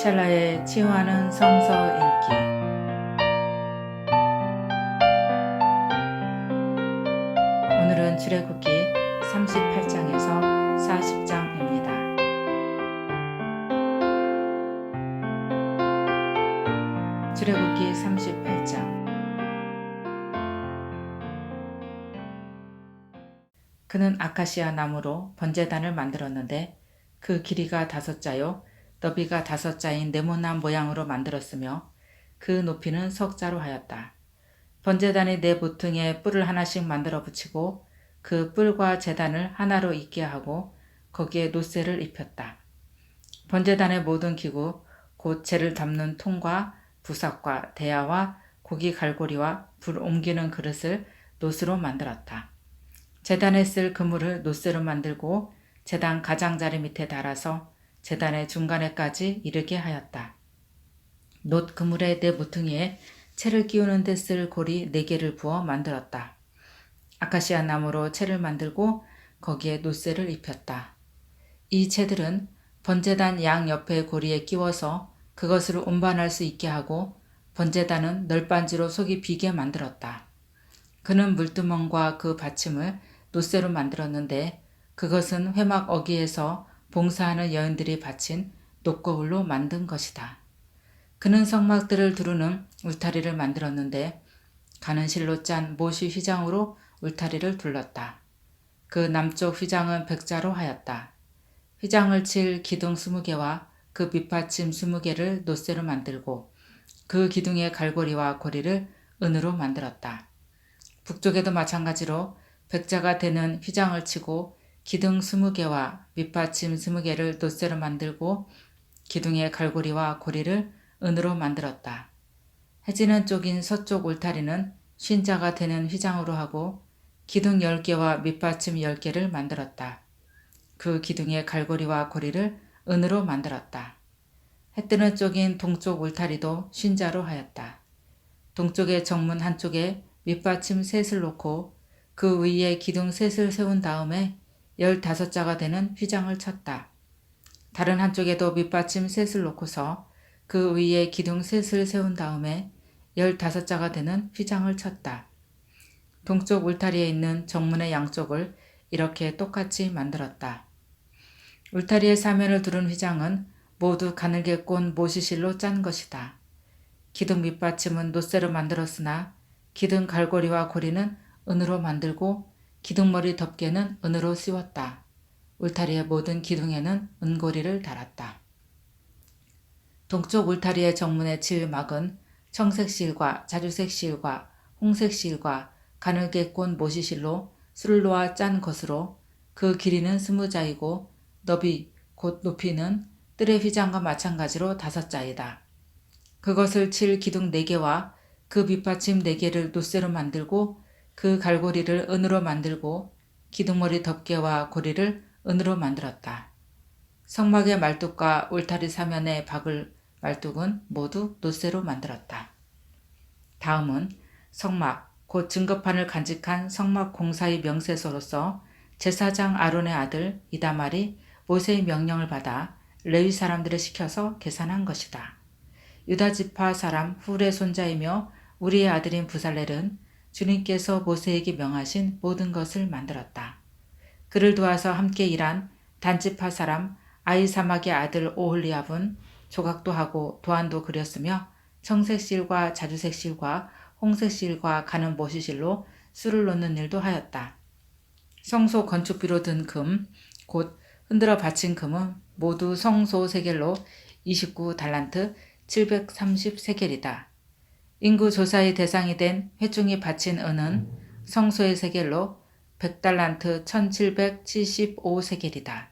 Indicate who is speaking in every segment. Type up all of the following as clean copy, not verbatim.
Speaker 1: 첼라의 치유하는 성서 읽기. 오늘은 출애굽기 38장에서 40장입니다. 출애굽기 38장. 그는 아카시아 나무로 번제단을 만들었는데 그 길이가 5자요 너비가 5자인 네모난 모양으로 만들었으며 그 높이는 석자로 하였다. 번제단의 네 모퉁이에 뿔을 하나씩 만들어 붙이고 그 뿔과 제단을 하나로 있게 하고 거기에 놋새를 입혔다. 번제단의 모든 기구 곧 재를 담는 통과 부삭과 대야와 고기 갈고리와 불 옮기는 그릇을 놋으로 만들었다. 제단에 쓸 그물을 놋새로 만들고 제단 가장자리 밑에 달아서 제단의 중간에까지 이르게 하였다. 놋 그물의 네 모퉁이에 채를 끼우는 데 쓸 고리 4개를 부어 만들었다. 아카시아 나무로 채를 만들고 거기에 놋새를 입혔다. 이 채들은 번제단 양 옆에 고리에 끼워서 그것을 운반할 수 있게 하고 번제단은 널빤지로 속이 비게 만들었다. 그는 물두멍과 그 받침을 놋새로 만들었는데 그것은 회막 어귀에서 봉사하는 여인들이 바친 놋거울로 만든 것이다. 그는 성막들을 두르는 울타리를 만들었는데 가는 실로 짠 모시 휘장으로 울타리를 둘렀다. 그 남쪽 휘장은 백자로 하였다. 휘장을 칠 기둥 20개와 그 밑받침 20개를 놋새로 만들고 그 기둥의 갈고리와 고리를 은으로 만들었다. 북쪽에도 마찬가지로 백자가 되는 휘장을 치고 기둥 20개와 밑받침 20개를 놋새로 만들고 기둥의 갈고리와 고리를 은으로 만들었다. 해지는 쪽인 서쪽 울타리는 쉰자가 되는 휘장으로 하고 기둥 10개와 밑받침 10개를 만들었다. 그 기둥의 갈고리와 고리를 은으로 만들었다. 해뜨는 쪽인 동쪽 울타리도 쉰자로 하였다. 동쪽의 정문 한쪽에 밑받침 셋을 놓고 그 위에 기둥 셋을 세운 다음에 15자가 되는 휘장을 쳤다. 다른 한쪽에도 밑받침 셋을 놓고서 그 위에 기둥 셋을 세운 다음에 15자가 되는 휘장을 쳤다. 동쪽 울타리에 있는 정문의 양쪽을 이렇게 똑같이 만들었다. 울타리의 사면을 두른 휘장은 모두 가늘게 꼰 모시실로 짠 것이다. 기둥 밑받침은 놋새로 만들었으나 기둥 갈고리와 고리는 은으로 만들고 기둥머리 덮개는 은으로 씌웠다. 울타리의 모든 기둥에는 은고리를 달았다. 동쪽 울타리의 정문의 칠막은 청색 실과 자주색 실과 홍색 실과 가늘게 꼰 모시실로 술을 놓아 짠 것으로 그 길이는 20자이고 너비 곧 높이는 뜰의 휘장과 마찬가지로 5자이다. 그것을 칠 기둥 4개와 그 밑받침 4개를 놋새로 만들고 그 갈고리를 은으로 만들고 기둥머리 덮개와 고리를 은으로 만들었다. 성막의 말뚝과 울타리 사면에 박을 말뚝은 모두 놋새로 만들었다. 다음은 성막 곧 증거판을 간직한 성막 공사의 명세서로서 제사장 아론의 아들 이다말이 모세의 명령을 받아 레위 사람들을 시켜서 계산한 것이다. 유다 지파 사람 훌의 손자이며 우리의 아들인 부살렐은 주님께서 모세에게 명하신 모든 것을 만들었다. 그를 도와서 함께 일한 단지파 사람 아이사막의 아들 오홀리압은 조각도 하고 도안도 그렸으며 청색 실과 자주색 실과 홍색 실과 가는 모시실로 술을 놓는 일도 하였다. 성소 건축비로 든 금, 곧 흔들어 바친 금은 모두 성소 세겔로 29달란트 730세겔이다. 인구 조사의 대상이 된 회중이 바친 은은 성소의 세겔로 100달란트 1775세겔이다.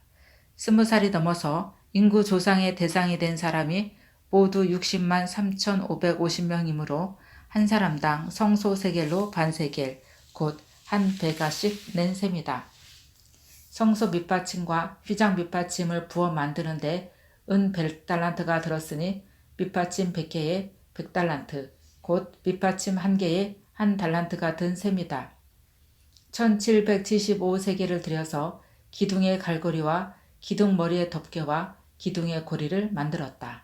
Speaker 1: 20살이 넘어서 인구 조상의 대상이 된 사람이 모두 60만 3,550명이므로 한 사람당 성소 세겔로 반세겔, 곧 한 배가씩 낸 셈이다. 성소 밑받침과 휘장 밑받침을 부어 만드는데 은 100달란트가 들었으니 밑받침 100개에 100달란트, 곧 밑받침 1개에 1달란트가 든 셈이다. 1775세겔을 들여서 기둥의 갈고리와 기둥 머리의 덮개와 기둥의 고리를 만들었다.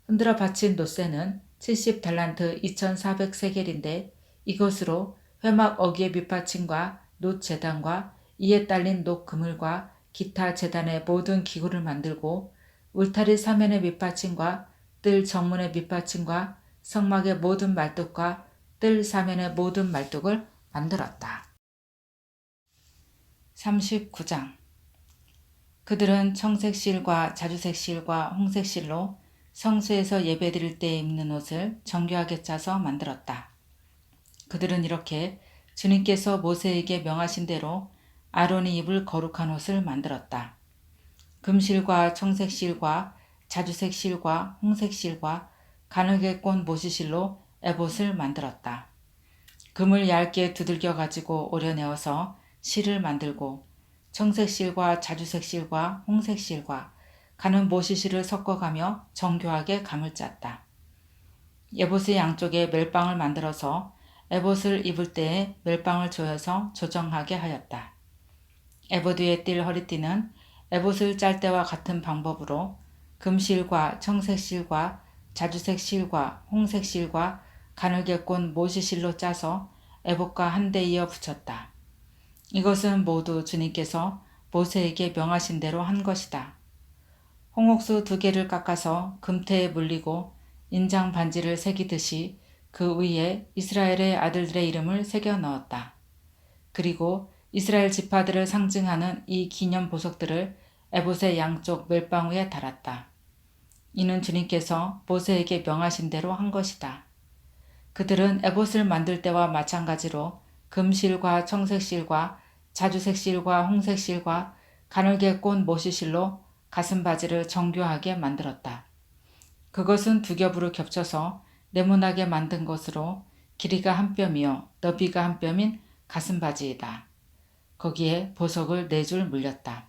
Speaker 1: 흔들어 바친 놋새는 70달란트 2400세겔인데 이것으로 회막 어기의 밑받침과 놋 제단과 이에 딸린 놋 그물과 기타 제단의 모든 기구를 만들고 울타리 사면의 밑받침과 뜰 정문의 밑받침과 성막의 모든 말뚝과 뜰 사면의 모든 말뚝을 만들었다. 39장. 그들은 청색실과 자주색실과 홍색실로 성소에서 예배드릴 때 입는 옷을 정교하게 짜서 만들었다. 그들은 이렇게 주님께서 모세에게 명하신 대로 아론이 입을 거룩한 옷을 만들었다. 금실과 청색실과 자주색실과 홍색실과 가늘게 꼰 모시실로 에봇을 만들었다. 금을 얇게 두들겨 가지고 오려내어서 실을 만들고 청색실과 자주색실과 홍색실과 가는 모시실을 섞어가며 정교하게 감을 짰다. 에봇의 양쪽에 멜빵을 만들어서 에봇을 입을 때에 멜빵을 조여서 조정하게 하였다. 에봇 위에 띌 허리띠는 에봇을 짤 때와 같은 방법으로 금실과 청색실과 자주색실과 홍색실과 가늘게 꼰 모시실로 짜서 에봇과 한데 이어 붙였다. 이것은 모두 주님께서 모세에게 명하신 대로 한 것이다. 홍옥수 2개를 깎아서 금태에 물리고 인장 반지를 새기듯이 그 위에 이스라엘의 아들들의 이름을 새겨 넣었다. 그리고 이스라엘 지파들을 상징하는 이 기념 보석들을 에봇의 양쪽 멜빵 위에 달았다. 이는 주님께서 모세에게 명하신 대로 한 것이다. 그들은 에봇을 만들 때와 마찬가지로 금실과 청색실과 자주색실과 홍색실과 가늘게 꼰 모시실로 가슴바지를 정교하게 만들었다. 그것은 2겹으로 겹쳐서 네모나게 만든 것으로 길이가 1뼘이요 너비가 1뼘인 가슴바지이다. 거기에 보석을 4줄 물렸다.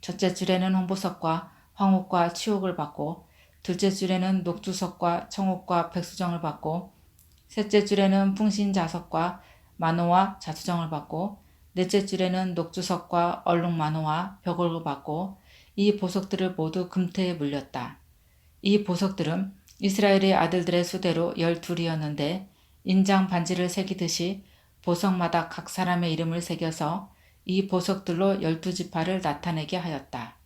Speaker 1: 첫째 줄에는 홍보석과 황옥과 치옥을 받고 둘째 줄에는 녹주석과 청옥과 백수정을 받고 셋째 줄에는 풍신자석과 만호와 자수정을 받고 넷째 줄에는 녹주석과 얼룩만호와 벽을 받고 이 보석들을 모두 금태에 물렸다. 이 보석들은 이스라엘의 아들들의 수대로 12이었는데 인장 반지를 새기듯이 보석마다 각 사람의 이름을 새겨서 이 보석들로 12지파를 나타내게 하였다.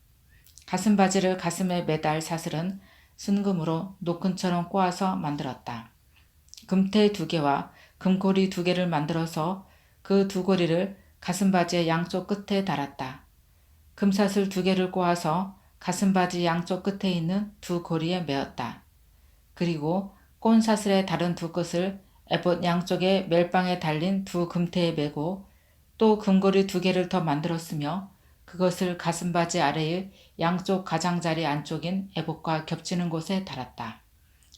Speaker 1: 가슴바지를 가슴에 매달 사슬은 순금으로 노끈처럼 꼬아서 만들었다. 금태 2개와 금고리 2개를 만들어서 그 2고리를 가슴바지의 양쪽 끝에 달았다. 금사슬 2개를 꼬아서 가슴바지 양쪽 끝에 있는 2고리에 메었다. 그리고 꼰사슬의 다른 2끝을 에봇 양쪽에 멜빵에 달린 2금태에 메고 또 금고리 2개를 더 만들었으며 그것을 가슴바지 아래의 양쪽 가장자리 안쪽인 에봇과 겹치는 곳에 달았다.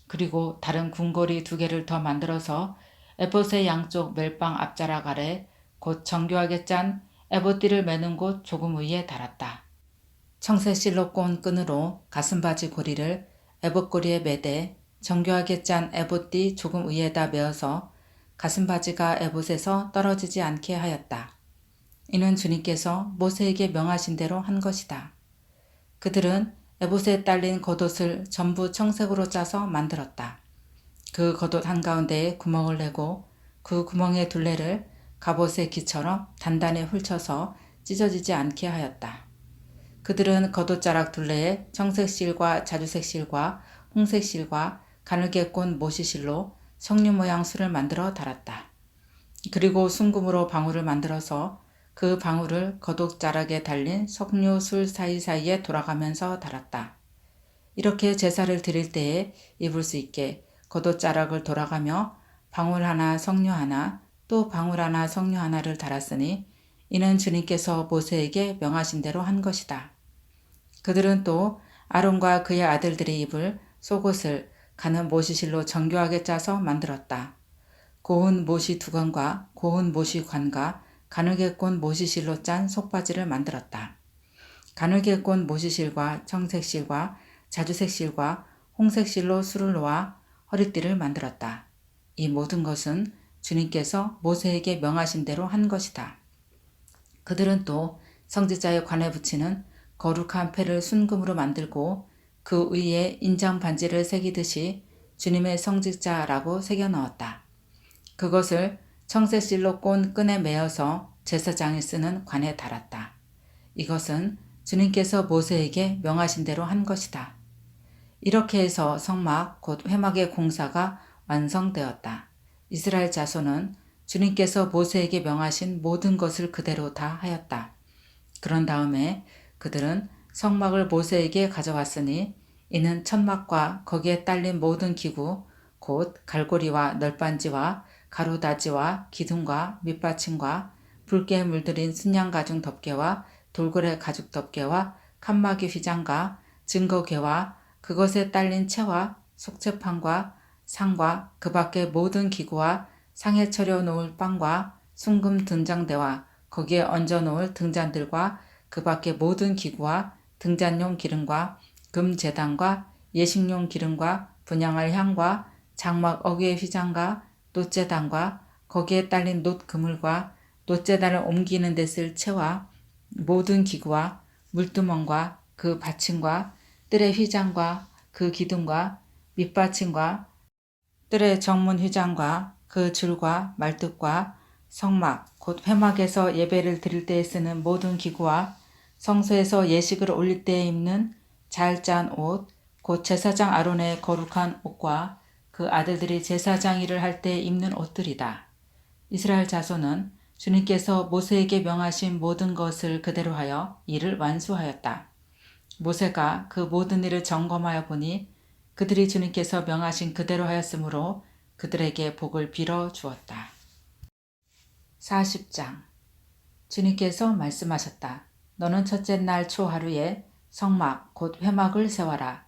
Speaker 1: 그리고 다른 궁고리 2개를 더 만들어서 에봇의 양쪽 멜빵 앞자락 아래 곧 정교하게 짠 에봇띠를 매는 곳 조금 위에 달았다. 청색실로 꼰 끈으로 가슴바지 고리를 에봇고리에 매대 정교하게 짠 에봇띠 조금 위에다 메어서 가슴바지가 에봇에서 떨어지지 않게 하였다. 이는 주님께서 모세에게 명하신 대로 한 것이다. 그들은 에봇에 딸린 겉옷을 전부 청색으로 짜서 만들었다. 그 겉옷 한가운데에 구멍을 내고 그 구멍의 둘레를 갑옷의 기처럼 단단히 훑쳐서 찢어지지 않게 하였다. 그들은 겉옷자락 둘레에 청색실과 자주색실과 홍색실과 가늘게 꼰 모시실로 석류 모양 술을 만들어 달았다. 그리고 순금으로 방울을 만들어서 그 방울을 겉옷자락에 달린 석류 술 사이사이에 돌아가면서 달았다. 이렇게 제사를 드릴 때에 입을 수 있게 겉옷자락을 돌아가며 방울 하나 석류 하나 또 방울 하나 석류 하나를 달았으니 이는 주님께서 모세에게 명하신 대로 한 것이다. 그들은 또 아론과 그의 아들들이 입을 속옷을 가는 모시실로 정교하게 짜서 만들었다. 고운 모시 두건과 고운 모시 관과 가늘게 꼰 모시실로 짠 속바지를 만들었다. 가늘게 꼰 모시실과 청색실과 자주색실과 홍색실로 술을 놓아 허리띠를 만들었다. 이 모든 것은 주님께서 모세에게 명하신 대로 한 것이다. 그들은 또 성지자의 관에 붙이는 거룩한 패를 순금으로 만들고 그 위에 인장 반지를 새기듯이 주님의 성직자라고 새겨 넣었다. 그것을 청새실로 꼰 끈에 매어서 제사장이 쓰는 관에 달았다. 이것은 주님께서 모세에게 명하신 대로 한 것이다. 이렇게 해서 성막 곧 회막의 공사가 완성되었다. 이스라엘 자손은 주님께서 모세에게 명하신 모든 것을 그대로 다 하였다. 그런 다음에 그들은 성막을 모세에게 가져왔으니 이는 천막과 거기에 딸린 모든 기구 곧 갈고리와 널빤지와 가루다지와 기둥과 밑받침과 붉게 물들인 순양가죽 덮개와 돌고래 가죽 덮개와 칸막이 휘장과 증거궤와 그것에 딸린 채와 속채판과 상과 그 밖의 모든 기구와 상에 차려 놓을 빵과 순금 등장대와 거기에 얹어 놓을 등잔들과 그 밖의 모든 기구와 등잔용 기름과 금제단과 예식용 기름과 분향할 향과 장막 어귀의 휘장과 놋제단과 거기에 딸린 놋 그물과 놋제단을 옮기는 데 쓸 채와 모든 기구와 물두멍과 그 받침과 뜰의 휘장과 그 기둥과 밑받침과 뜰의 정문 휘장과 그 줄과 말뚝과 성막 곧 회막에서 예배를 드릴 때에 쓰는 모든 기구와 성소에서 예식을 올릴 때에 입는 잘 짠 옷 곧 제사장 아론의 거룩한 옷과 그 아들들이 제사장 일을 할 때 입는 옷들이다. 이스라엘 자손은 주님께서 모세에게 명하신 모든 것을 그대로 하여 이를 완수하였다. 모세가 그 모든 일을 점검하여 보니 그들이 주님께서 명하신 그대로 하였으므로 그들에게 복을 빌어 주었다. 40장 주님께서 말씀하셨다. 너는 첫째 날 초하루에 성막 곧 회막을 세워라.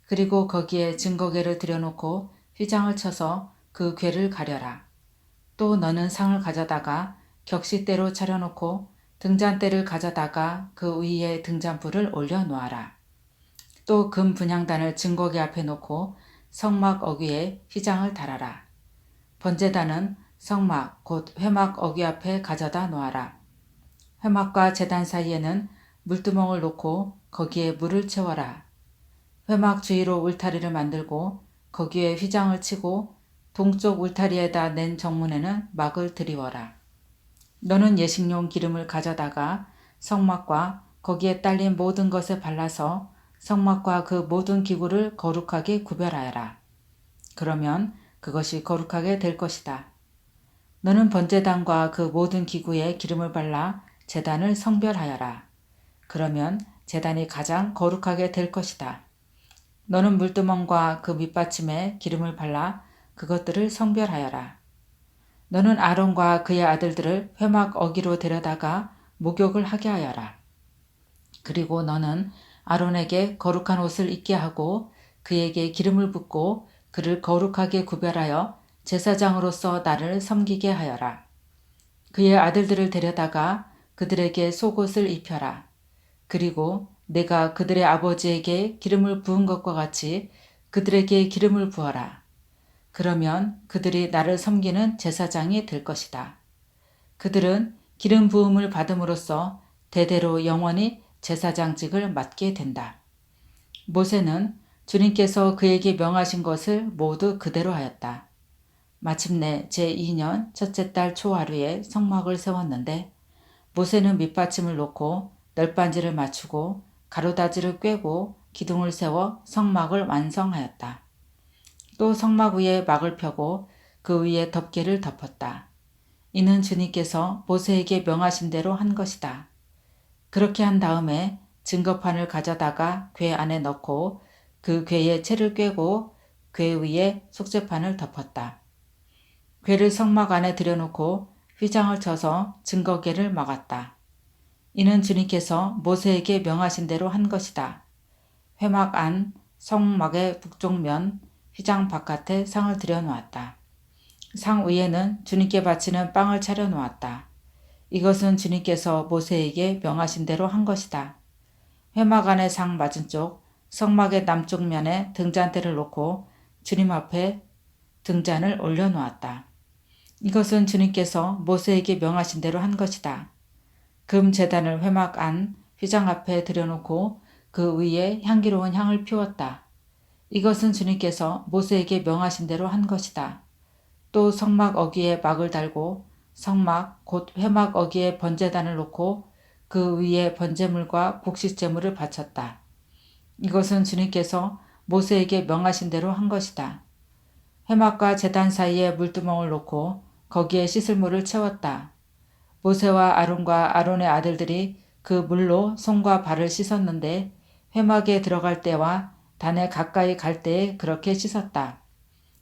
Speaker 1: 그리고 거기에 증거궤를 들여놓고 휘장을 쳐서 그 궤를 가려라. 또 너는 상을 가져다가 격식대로 차려놓고 등잔대를 가져다가 그 위에 등잔불을 올려놓아라. 또 금 분향단을 증거궤 앞에 놓고 성막 어귀에 휘장을 달아라. 번제단은 성막 곧 회막 어귀 앞에 가져다 놓아라. 회막과 제단 사이에는 물두멍을 놓고 거기에 물을 채워라. 회막 주위로 울타리를 만들고 거기에 휘장을 치고 동쪽 울타리에다 낸 정문에는 막을 드리워라. 너는 예식용 기름을 가져다가 성막과 거기에 딸린 모든 것에 발라서 성막과 그 모든 기구를 거룩하게 구별하여라. 그러면 그것이 거룩하게 될 것이다. 너는 번제단과 그 모든 기구에 기름을 발라 제단을 성별하여라. 그러면 제단이 가장 거룩하게 될 것이다. 너는 물두멍과 그 밑받침에 기름을 발라 그것들을 성별하여라. 너는 아론과 그의 아들들을 회막 어귀로 데려다가 목욕을 하게 하여라. 그리고 너는 아론에게 거룩한 옷을 입게 하고 그에게 기름을 붓고 그를 거룩하게 구별하여 제사장으로서 나를 섬기게 하여라. 그의 아들들을 데려다가 그들에게 속옷을 입혀라. 그리고 내가 그들의 아버지에게 기름을 부은 것과 같이 그들에게 기름을 부어라. 그러면 그들이 나를 섬기는 제사장이 될 것이다. 그들은 기름 부음을 받음으로써 대대로 영원히 제사장직을 맡게 된다. 모세는 주님께서 그에게 명하신 것을 모두 그대로 하였다. 마침내 제2년 첫째 달 초하루에 성막을 세웠는데 모세는 밑받침을 놓고 널빤지를 맞추고 가루다지를 꿰고 기둥을 세워 성막을 완성하였다. 또 성막 위에 막을 펴고 그 위에 덮개를 덮었다. 이는 주님께서 모세에게 명하신 대로 한 것이다. 그렇게 한 다음에 증거판을 가져다가 궤 안에 넣고 그 궤에 채를 꿰고 궤 위에 속죄판을 덮었다. 궤를 성막 안에 들여놓고 휘장을 쳐서 증거궤를 막았다. 이는 주님께서 모세에게 명하신 대로 한 것이다. 회막 안 성막의 북쪽 면 휘장 바깥에 상을 들여놓았다. 상 위에는 주님께 바치는 빵을 차려놓았다. 이것은 주님께서 모세에게 명하신 대로 한 것이다. 회막 안의 상 맞은쪽 성막의 남쪽 면에 등잔대를 놓고 주님 앞에 등잔을 올려놓았다. 이것은 주님께서 모세에게 명하신 대로 한 것이다. 금 제단을 회막 안 휘장 앞에 들여놓고 그 그 위에 향기로운 향을 피웠다. 이것은 주님께서 모세에게 명하신 대로 한 것이다. 또 성막 어귀에 막을 달고 성막 곧 회막 어귀에 번제단을 놓고 그 위에 번제물과 곡식제물을 바쳤다. 이것은 주님께서 모세에게 명하신 대로 한 것이다. 회막과 제단 사이에 물두멍을 놓고 거기에 씻을 물을 채웠다. 모세와 아론과 아론의 아들들이 그 물로 손과 발을 씻었는데 회막에 들어갈 때와 단에 가까이 갈 때에 그렇게 씻었다.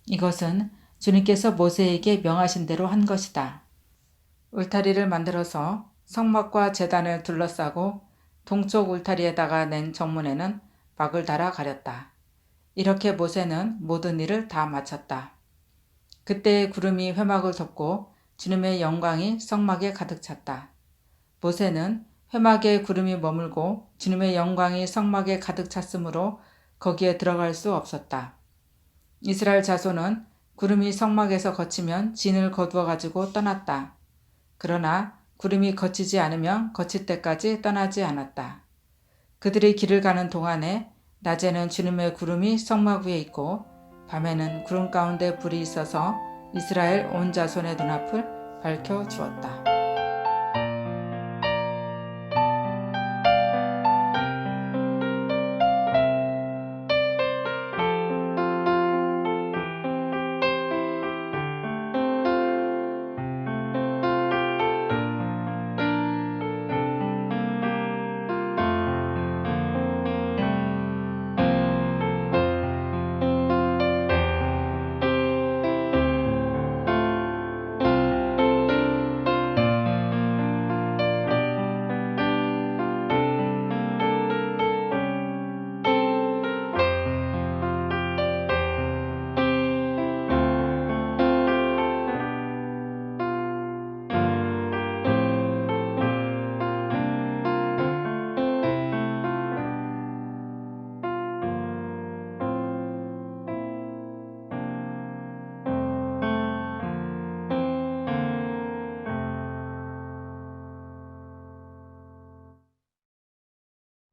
Speaker 1: 이것은 주님께서 모세에게 명하신 대로 한 것이다. 울타리를 만들어서 성막과 제단을 둘러싸고 동쪽 울타리에다가 낸 정문에는 막을 달아 가렸다. 이렇게 모세는 모든 일을 다 마쳤다. 그때 구름이 회막을 덮고 주님의 영광이 성막에 가득 찼다. 모세는 회막에 구름이 머물고 주님의 영광이 성막에 가득 찼으므로 거기에 들어갈 수 없었다. 이스라엘 자손은 구름이 성막에서 거치면 진을 거두어 가지고 떠났다. 그러나 구름이 거치지 않으면 거칠 때까지 떠나지 않았다. 그들이 길을 가는 동안에 낮에는 주님의 구름이 성막 위에 있고 밤에는 구름 가운데 불이 있어서 이스라엘 온 자손의 눈앞을 밝혀 주었다.